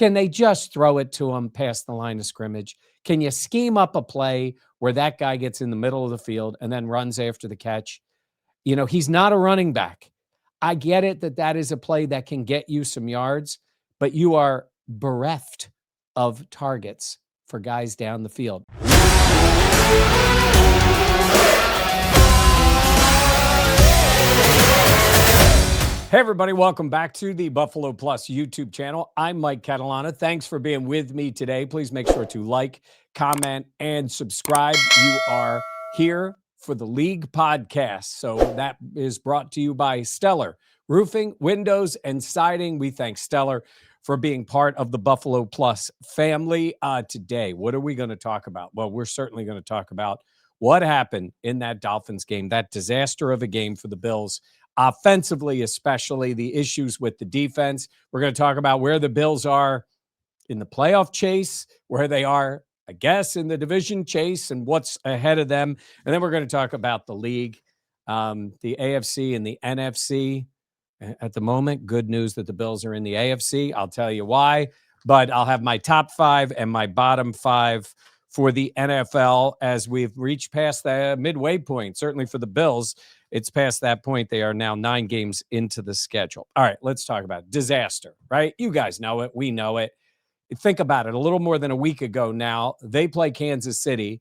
Can they just throw it to him past the line of scrimmage? Can you scheme up a play where that guy gets in the middle of the field and then runs after the catch? He's not a running back. I get it that is a play that can get you some yards, but you are bereft of targets for guys down the field. Hey, everybody. Welcome back to the Buffalo Plus YouTube channel. I'm Mike Catalana. Thanks for being with me today. Please make sure to like, comment, and subscribe. You are here for the League podcast. So that is brought to you by Stellar Roofing, Windows, and Siding. We thank Stellar for being part of the Buffalo Plus family. Today, what are we going to talk about? Well, we're certainly going to talk about what happened in that Dolphins game, that disaster of a game for the Bills. Offensively, especially the issues with the defense. We're going to talk about where the Bills are in the playoff chase, where they are, I guess, in the division chase and what's ahead of them. And then we're going to talk about the league, the AFC and the NFC. At the moment, good news that the Bills are in the AFC. I'll tell you why, but I'll have my top five and my bottom five for the NFL as we've reached past the midway point. Certainly for the Bills, it's past that point. They are now 9 games into the schedule. All right, let's talk about it. Disaster, right? You guys know it. We know it. Think about it. A little more than a week ago now, they play Kansas City.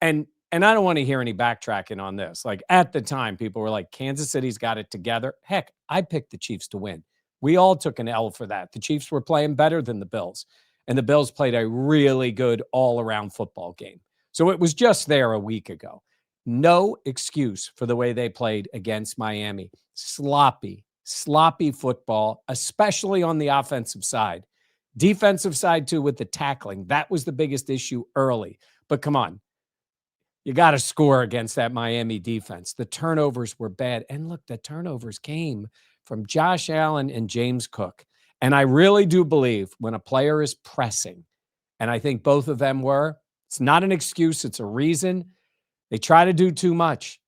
And I don't want to hear any backtracking on this. Like at the time, people were like, Kansas City's got it together. Heck, I picked the Chiefs to win. We all took an L for that. The Chiefs were playing better than the Bills. And the Bills played a really good all-around football game. So it was just there a week ago. No excuse for the way they played against Miami. Sloppy football, especially on the offensive side. Defensive side, too, with the tackling. That was the biggest issue early. But come on. You got to score against that Miami defense. The turnovers were bad. And look, the turnovers came from Josh Allen and James Cook. And I really do believe when a player is pressing, and I think both of them were, it's not an excuse, it's a reason. They try to do too much.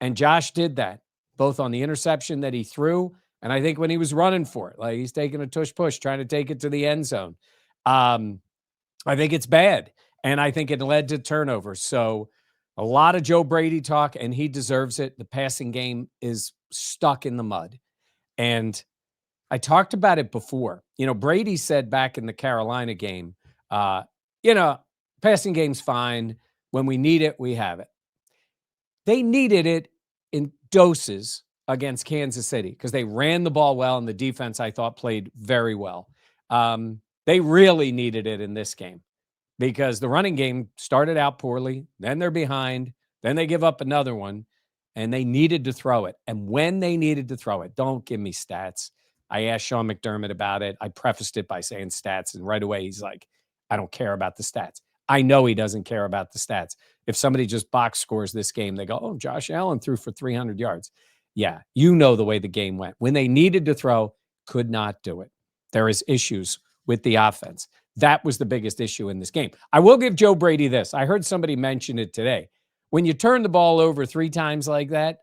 And Josh did that, both on the interception that he threw, and I think when he was running for it, like he's taking a tush-push, trying to take it to the end zone. I think it's bad, and I think it led to turnovers. So a lot of Joe Brady talk, and he deserves it. The passing game is stuck in the mud. And I talked about it before. Brady said back in the Carolina game, passing game's fine. When we need it, we have it. They needed it in doses against Kansas City because they ran the ball well, and the defense, I thought, played very well. They really needed it in this game because the running game started out poorly. Then they're behind. Then they give up another one, and they needed to throw it. And when they needed to throw it, don't give me stats. I asked Sean McDermott about it. I prefaced it by saying stats, and right away he's like, I don't care about the stats. I know he doesn't care about the stats. If somebody just box scores this game, they go, oh, Josh Allen threw for 300 yards. Yeah, you know the way the game went. When they needed to throw, could not do it. There is issues with the offense. That was the biggest issue in this game. I will give Joe Brady this. I heard somebody mention it today. When you turn the ball over 3 times like that,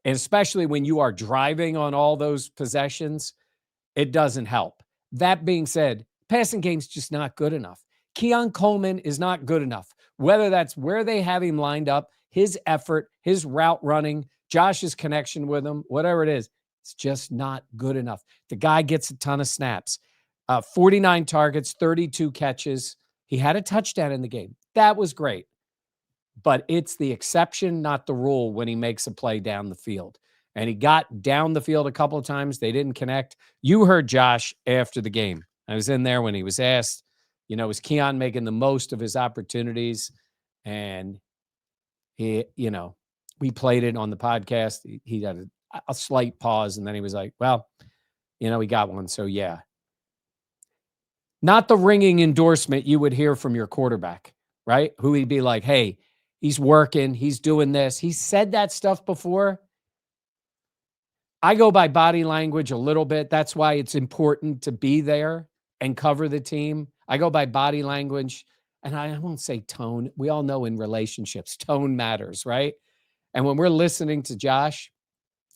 and especially when you are driving on all those possessions, it doesn't help. That being said, passing game's just not good enough. Keon Coleman is not good enough. Whether that's where they have him lined up, his effort, his route running, Josh's connection with him, whatever it is, it's just not good enough. The guy gets a ton of snaps. 49 targets, 32 catches. He had a touchdown in the game. That was great. But it's the exception, not the rule, when he makes a play down the field. And he got down the field a couple of times. They didn't connect. You heard Josh after the game. I was in there when he was asked, was Keon making the most of his opportunities? And he, we played it on the podcast. He had a slight pause, and then he was like, well, he got one. So, yeah. Not the ringing endorsement you would hear from your quarterback, right? Who he'd be like, hey, he's working, he's doing this. He said that stuff before. I go by body language a little bit. That's why it's important to be there and cover the team. I go by body language, and I won't say tone. We all know in relationships, tone matters, right? And when we're listening to Josh,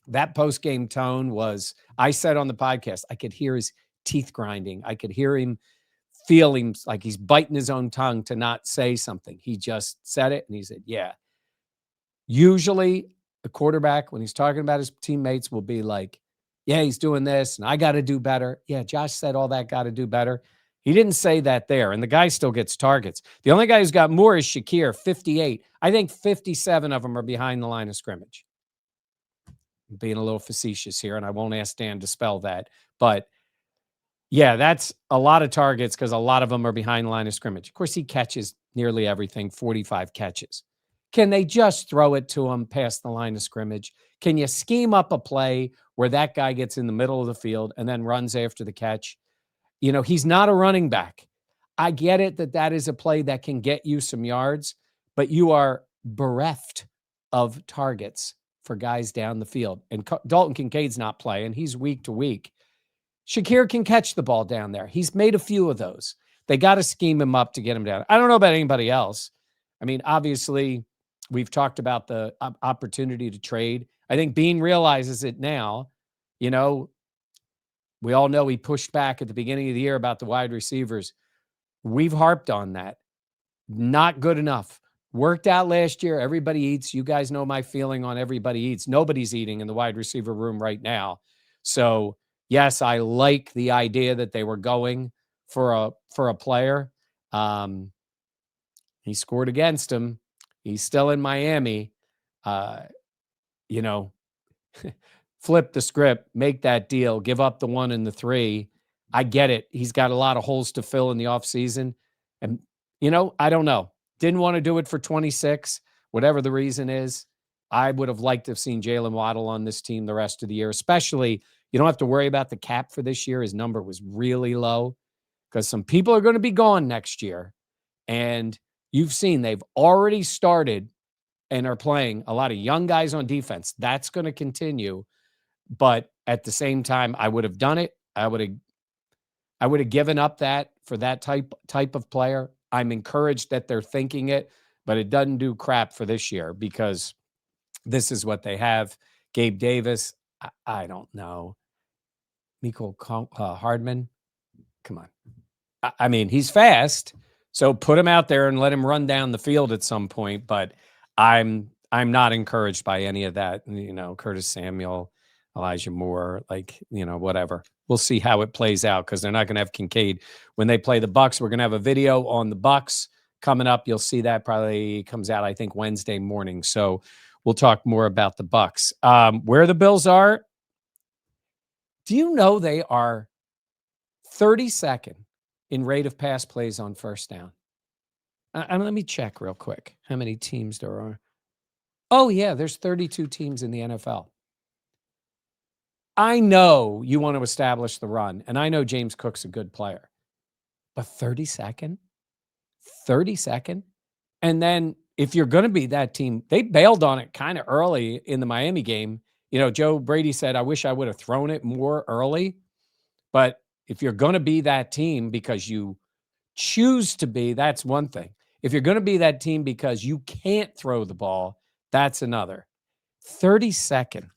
that post-game tone was, I said on the podcast, I could hear his teeth grinding. I could hear him feel him like he's biting his own tongue to not say something. He just said it, and he said, yeah. Usually the quarterback, when he's talking about his teammates, will be like, yeah, he's doing this, and I got to do better. Yeah, Josh said all that, got to do better. He didn't say that there, and the guy still gets targets. The only guy who's got more is Shakir, 58. I think 57 of them are behind the line of scrimmage. I'm being a little facetious here, and I won't ask Dan to spell that. But, yeah, that's a lot of targets because a lot of them are behind the line of scrimmage. Of course, he catches nearly everything, 45 catches. Can they just throw it to him past the line of scrimmage? Can you scheme up a play where that guy gets in the middle of the field and then runs after the catch? You know, he's not a running back. I get it that that is a play that can get you some yards, but you are bereft of targets for guys down the field. And Dalton Kincaid's not playing. He's week to week. Shakir can catch the ball down there. He's made a few of those. They got to scheme him up to get him down. I don't know about anybody else. I mean, obviously, we've talked about the opportunity to trade. I think Bean realizes it now. You know, we all know he pushed back at the beginning of the year about the wide receivers. We've harped on that. Not good enough. Worked out last year. Everybody eats. You guys know my feeling on everybody eats. Nobody's eating in the wide receiver room right now. So, yes, I like the idea that they were going for a player. He scored against him. He's still in Miami. You know, flip the script, make that deal, give up the 1 and the 3. I get it. He's got a lot of holes to fill in the offseason. And, you know, I don't know. Didn't want to do it for 26, whatever the reason is. I would have liked to have seen Jalen Waddle on this team the rest of the year, especially you don't have to worry about the cap for this year. His number was really low because some people are going to be gone next year. And you've seen they've already started and are playing a lot of young guys on defense. That's going to continue. But at the same time, I would have done it. I would have given up that for that type of player. I'm encouraged that they're thinking it, but it doesn't do crap for this year because this is what they have. Gabe Davis, I don't know. Miko Hardman, come on. I mean, he's fast, so put him out there and let him run down the field at some point. But I'm not encouraged by any of that. You know, Curtis Samuel, Elijah Moore, like, you know, whatever. We'll see how it plays out because they're not going to have Kincaid when they play the Bucs. We're going to have a video on the Bucs coming up. You'll see that probably comes out, I think, Wednesday morning. So we'll talk more about the Bucs. Where the Bills are, do you know they are 32nd in rate of pass plays on first down? Let me check real quick how many teams there are. Oh, yeah, there's 32 teams in the NFL. I know you want to establish the run, and I know James Cook's a good player. But 32nd? 32nd? And then if you're going to be that team, they bailed on it kind of early in the Miami game. You know, Joe Brady said, I wish I would have thrown it more early. But if you're going to be that team because you choose to be, that's one thing. If you're going to be that team because you can't throw the ball, that's another. 32nd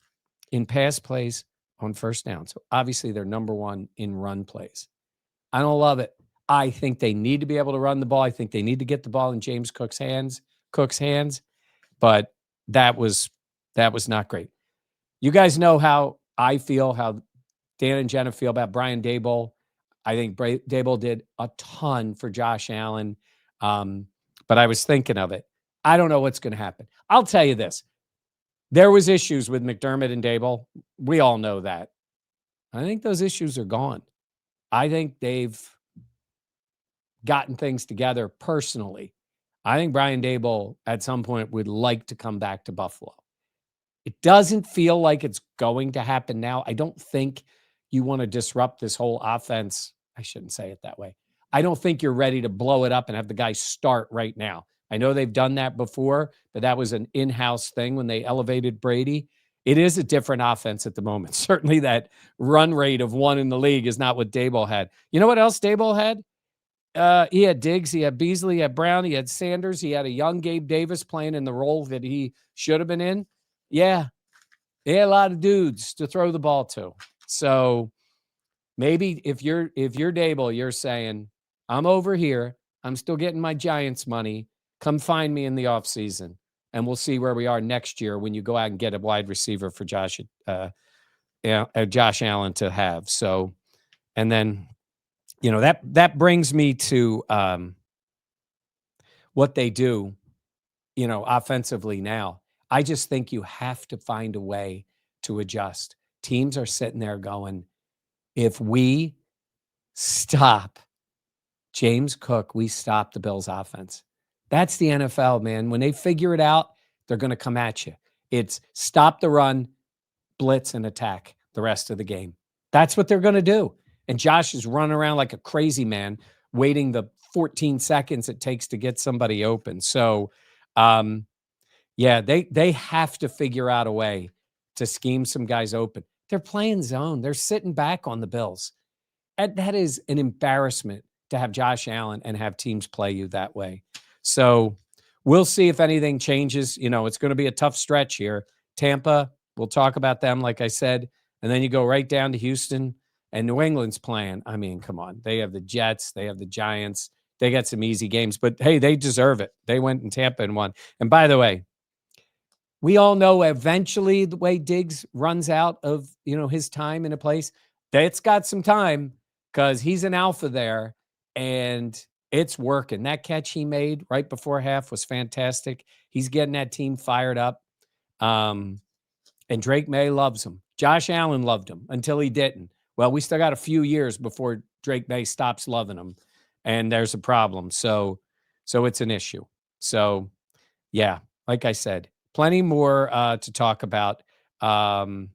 in pass plays on first down. So obviously they're number one in run plays. I don't love it. I think they need to be able to run the ball. I think they need to get the ball in James Cook's hands, but that was not great. You guys know how I feel, how Dan and Jenna feel about Brian Daboll. I think Daboll did a ton for Josh Allen, but I was thinking of it. I don't know what's going to happen. I'll tell you this. There was issues with McDermott and Daboll. We all know that. I think those issues are gone. I think they've gotten things together personally. I think Brian Daboll at some point would like to come back to Buffalo. It doesn't feel like it's going to happen now. I don't think you want to disrupt this whole offense. I shouldn't say it that way. I don't think you're ready to blow it up and have the guy start right now. I know they've done that before, but that was an in-house thing when they elevated Brady. It is a different offense at the moment. Certainly that run rate of 1 in the league is not what Daboll had. You know what else Daboll had? He had Diggs, he had Beasley, he had Brown, he had Sanders, he had a young Gabe Davis playing in the role that he should have been in. Yeah, they had a lot of dudes to throw the ball to. So maybe if you're Daboll, you're saying, I'm over here. I'm still getting my Giants money. Come find me in the offseason, and we'll see where we are next year when you go out and get a wide receiver for Josh Allen to have. So, and then, that brings me to what they do, offensively now. I just think you have to find a way to adjust. Teams are sitting there going, if we stop James Cook, we stop the Bills offense. That's the NFL, man. When they figure it out, they're going to come at you. It's stop the run, blitz, and attack the rest of the game. That's what they're going to do. And Josh is running around like a crazy man, waiting the 14 seconds it takes to get somebody open. So, yeah, they have to figure out a way to scheme some guys open. They're playing zone. They're sitting back on the Bills. That is an embarrassment to have Josh Allen and have teams play you that way. So we'll see if anything changes. It's going to be a tough stretch here. Tampa, we'll talk about them, like I said. And then you go right down to Houston, and New England's playing. I mean, come on. They have the Jets. They have the Giants. They got some easy games. But, hey, they deserve it. They went in Tampa and won. And by the way, we all know eventually the way Diggs runs out of, his time in a place, that's got some time because he's an alpha there and it's working. That catch he made right before half was fantastic. He's getting that team fired up. And Drake May loves him. Josh Allen loved him until he didn't. Well, we still got a few years before Drake May stops loving him, and there's a problem. So it's an issue. So, yeah, like I said, plenty more to talk about. Plenty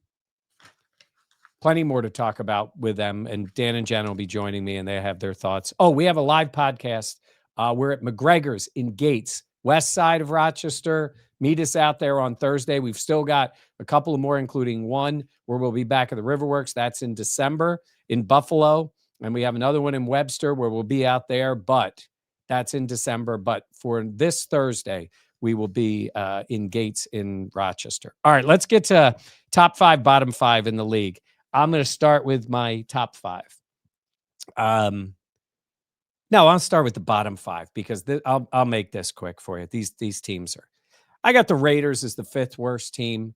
more to talk about with them. And Dan and Jen will be joining me, and they have their thoughts. Oh, we have a live podcast. We're at McGregor's in Gates, west side of Rochester. Meet us out there on Thursday. We've still got a couple of more, including one where we'll be back at the Riverworks. That's in December in Buffalo. And we have another one in Webster where we'll be out there, but that's in December. But for this Thursday, we will be in Gates in Rochester. All right, let's get to top 5, bottom 5 in the league. I'm going to start with my top 5. No, I'll start with the bottom 5 because I'll make this quick for you. These teams are. I got the Raiders as the 5th worst team.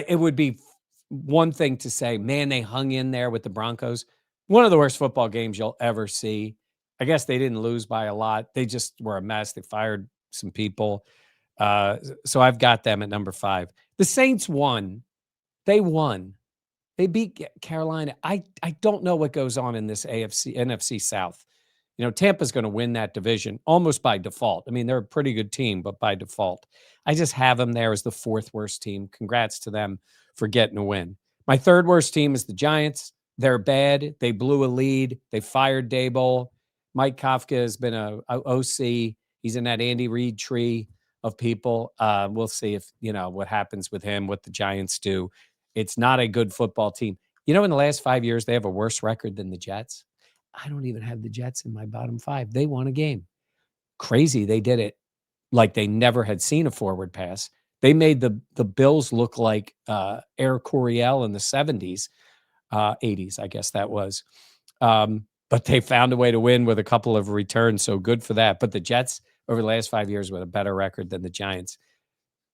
It would be one thing to say, man, they hung in there with the Broncos. One of the worst football games you'll ever see. I guess they didn't lose by a lot. They just were a mess. They fired some people. So I've got them at number 5. The Saints won. They won. They beat Carolina. I don't know what goes on in this NFC South. Tampa's going to win that division almost by default. I mean, they're a pretty good team, but by default. I just have them there as the 4th worst team. Congrats to them for getting a win. My 3rd worst team is the Giants. They're bad. They blew a lead. They fired Daboll. Mike Kafka has been a OC. He's in that Andy Reid tree of people. We'll see if, what happens with him, what the Giants do. It's not a good football team. In the last 5 years, they have a worse record than the Jets. I don't even have the Jets in my bottom 5. They won a game. Crazy. They did it like they never had seen a forward pass. They made the Bills look like Air Coryell in the 70s, 80s, I guess that was. But they found a way to win with a couple of returns, so good for that. But the Jets, over the last 5 years, with a better record than the Giants.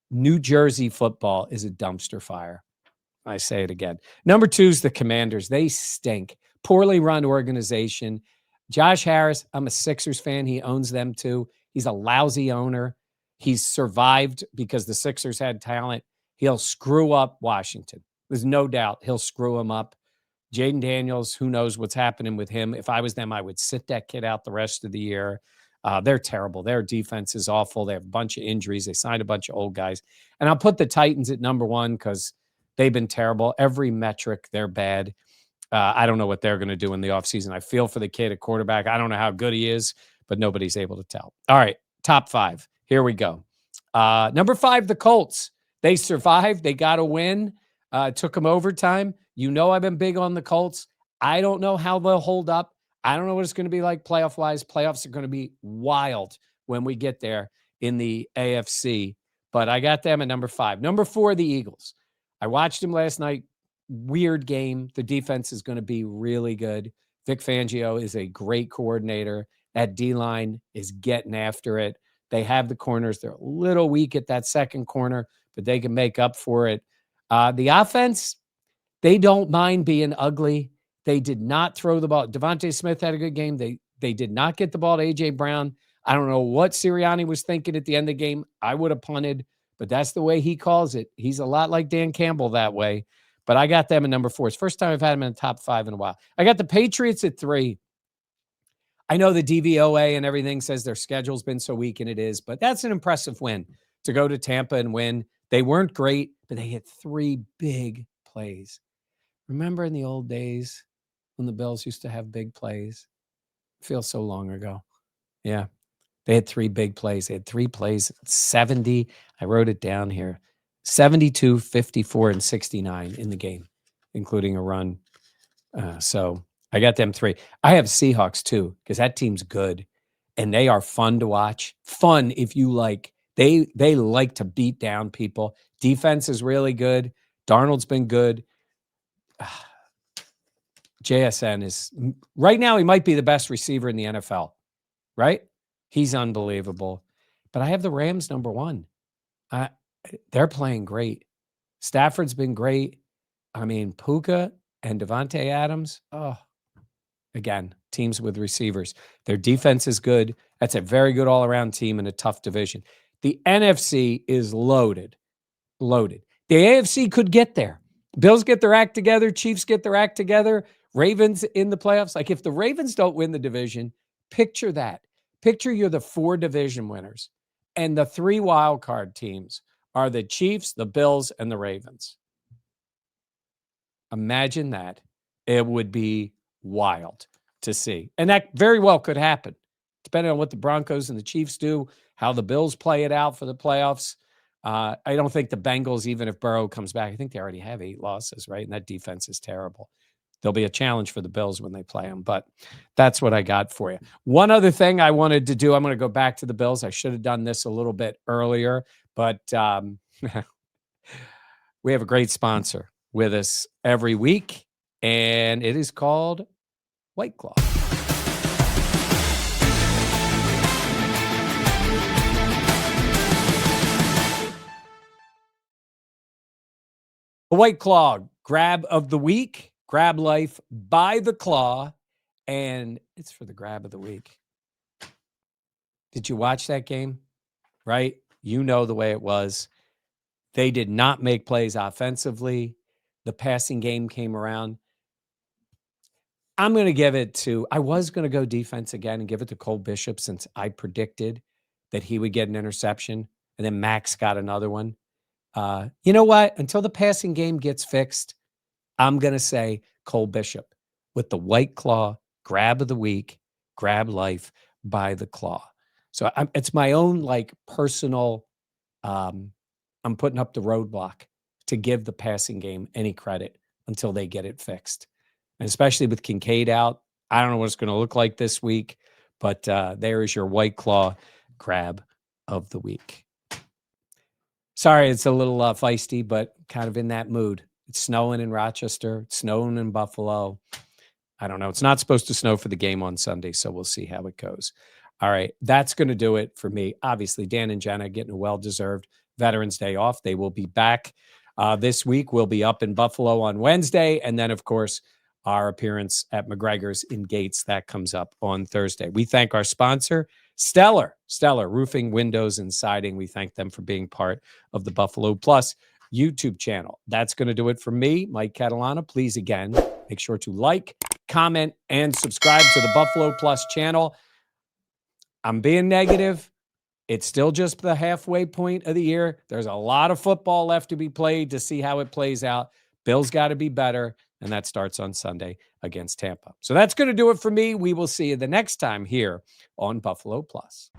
New Jersey football is a dumpster fire. I say it again. Number 2 is the Commanders. They stink. Poorly run organization. Josh Harris, I'm a Sixers fan. He owns them too. He's a lousy owner. He's survived because the Sixers had talent. He'll screw up Washington. There's no doubt he'll screw him up. Jaden Daniels, who knows what's happening with him. If I was them, I would sit that kid out the rest of the year. They're terrible. Their defense is awful. They have a bunch of injuries. They signed a bunch of old guys. And I'll put the Titans at number 1 because they've been terrible. Every metric, they're bad. I don't know what they're going to do in the offseason. I feel for the kid at quarterback. I don't know how good he is, but nobody's able to tell. All right, top 5. Here we go. Number 5, the Colts. They survived. They got a win. Took them overtime. I've been big on the Colts. I don't know how they'll hold up. I don't know what it's going to be like playoff-wise. Playoffs are going to be wild when we get there in the AFC. But I got them at number 5. Number 4, the Eagles. I watched them last night. Weird game. The defense is going to be really good. Vic Fangio is a great coordinator. That D-line is getting after it. They have the corners. They're a little weak at that second corner, but they can make up for it. The offense, they don't mind being ugly. They did not throw the ball. Devontae Smith had a good game. They did not get the ball to A.J. Brown. I don't know what Sirianni was thinking at the end of the game. I would have punted, but that's the way he calls it. He's a lot like Dan Campbell that way. But I got them at number 4. It's the first time I've had them in the top 5 in a while. I got the Patriots at 3. I know the DVOA and everything says their schedule's been so weak, and it is, but that's an impressive win to go to Tampa and win. They weren't great, but they hit 3 big plays. Remember in the old days when the Bills used to have big plays? It feels so long ago. Yeah. They had 3 big plays. They had 3 plays, 70. I wrote it down here. 72, 54, and 69 in the game, including a run. So I got them 3. I have Seahawks too, because that team's good and they are fun to watch. Fun if you like. They like to beat down people. Defense is really good. Darnold's been good. JSN is right now, he might be the best receiver in the NFL, right? He's unbelievable. But I have the Rams number 1. They're playing great. Stafford's been great. I mean, Puka and Devontae Adams. Oh, again, teams with receivers. Their defense is good. That's a very good all-around team in a tough division. The NFC is loaded. Loaded. The AFC could get there. Bills get their act together. Chiefs get their act together. Ravens in the playoffs. Like if the Ravens don't win the division, picture that. Picture you're the 4 division winners, and the 3 wild card teams are the Chiefs, the Bills, and the Ravens. Imagine that. It would be wild to see. And that very well could happen, depending on what the Broncos and the Chiefs do, how the Bills play it out for the playoffs. I don't think the Bengals, even if Burrow comes back, I think they already have 8 losses, right? And that defense is terrible. There'll be a challenge for the Bills when they play them, but that's what I got for you. One other thing I wanted to do, I'm going to go back to the Bills. I should have done this a little bit earlier, but we have a great sponsor with us every week, and it is called White Claw. The White Claw grab of the week. Grab life by the claw, and it's for the grab of the week. Did you watch that game? Right? You know the way it was. They did not make plays offensively. The passing game came around. I'm going to give it to, I was going to go defense again and give it to Cole Bishop since I predicted that he would get an interception, and then Max got another one. You know what? Until the passing game gets fixed, I'm going to say Cole Bishop with the White Claw grab of the week, grab life by the claw. So it's my own like personal, I'm putting up the roadblock to give the passing game any credit until they get it fixed. And especially with Kincaid out, I don't know what it's going to look like this week, but there is your White Claw grab of the week. Sorry, it's a little feisty, but kind of in that mood. It's snowing in Rochester. It's snowing in Buffalo. I don't know. It's not supposed to snow for the game on Sunday, so we'll see how it goes. All right, that's going to do it for me. Obviously, Dan and Jenna getting a well-deserved Veterans Day off. They will be back this week. We'll be up in Buffalo on Wednesday, and then, of course, our appearance at McGregor's in Gates. That comes up on Thursday. We thank our sponsor, Stellar Roofing, Windows, and Siding. We thank them for being part of the Buffalo Plus YouTube channel. That's going to do it for me, Mike Catalana. Please, again, make sure to like, comment, and subscribe to the Buffalo Plus channel. I'm being negative. It's still just the halfway point of the year. There's a lot of football left to be played to see how it plays out. Bills got to be better, and that starts on Sunday against Tampa. So that's going to do it for me. We will see you the next time here on Buffalo Plus.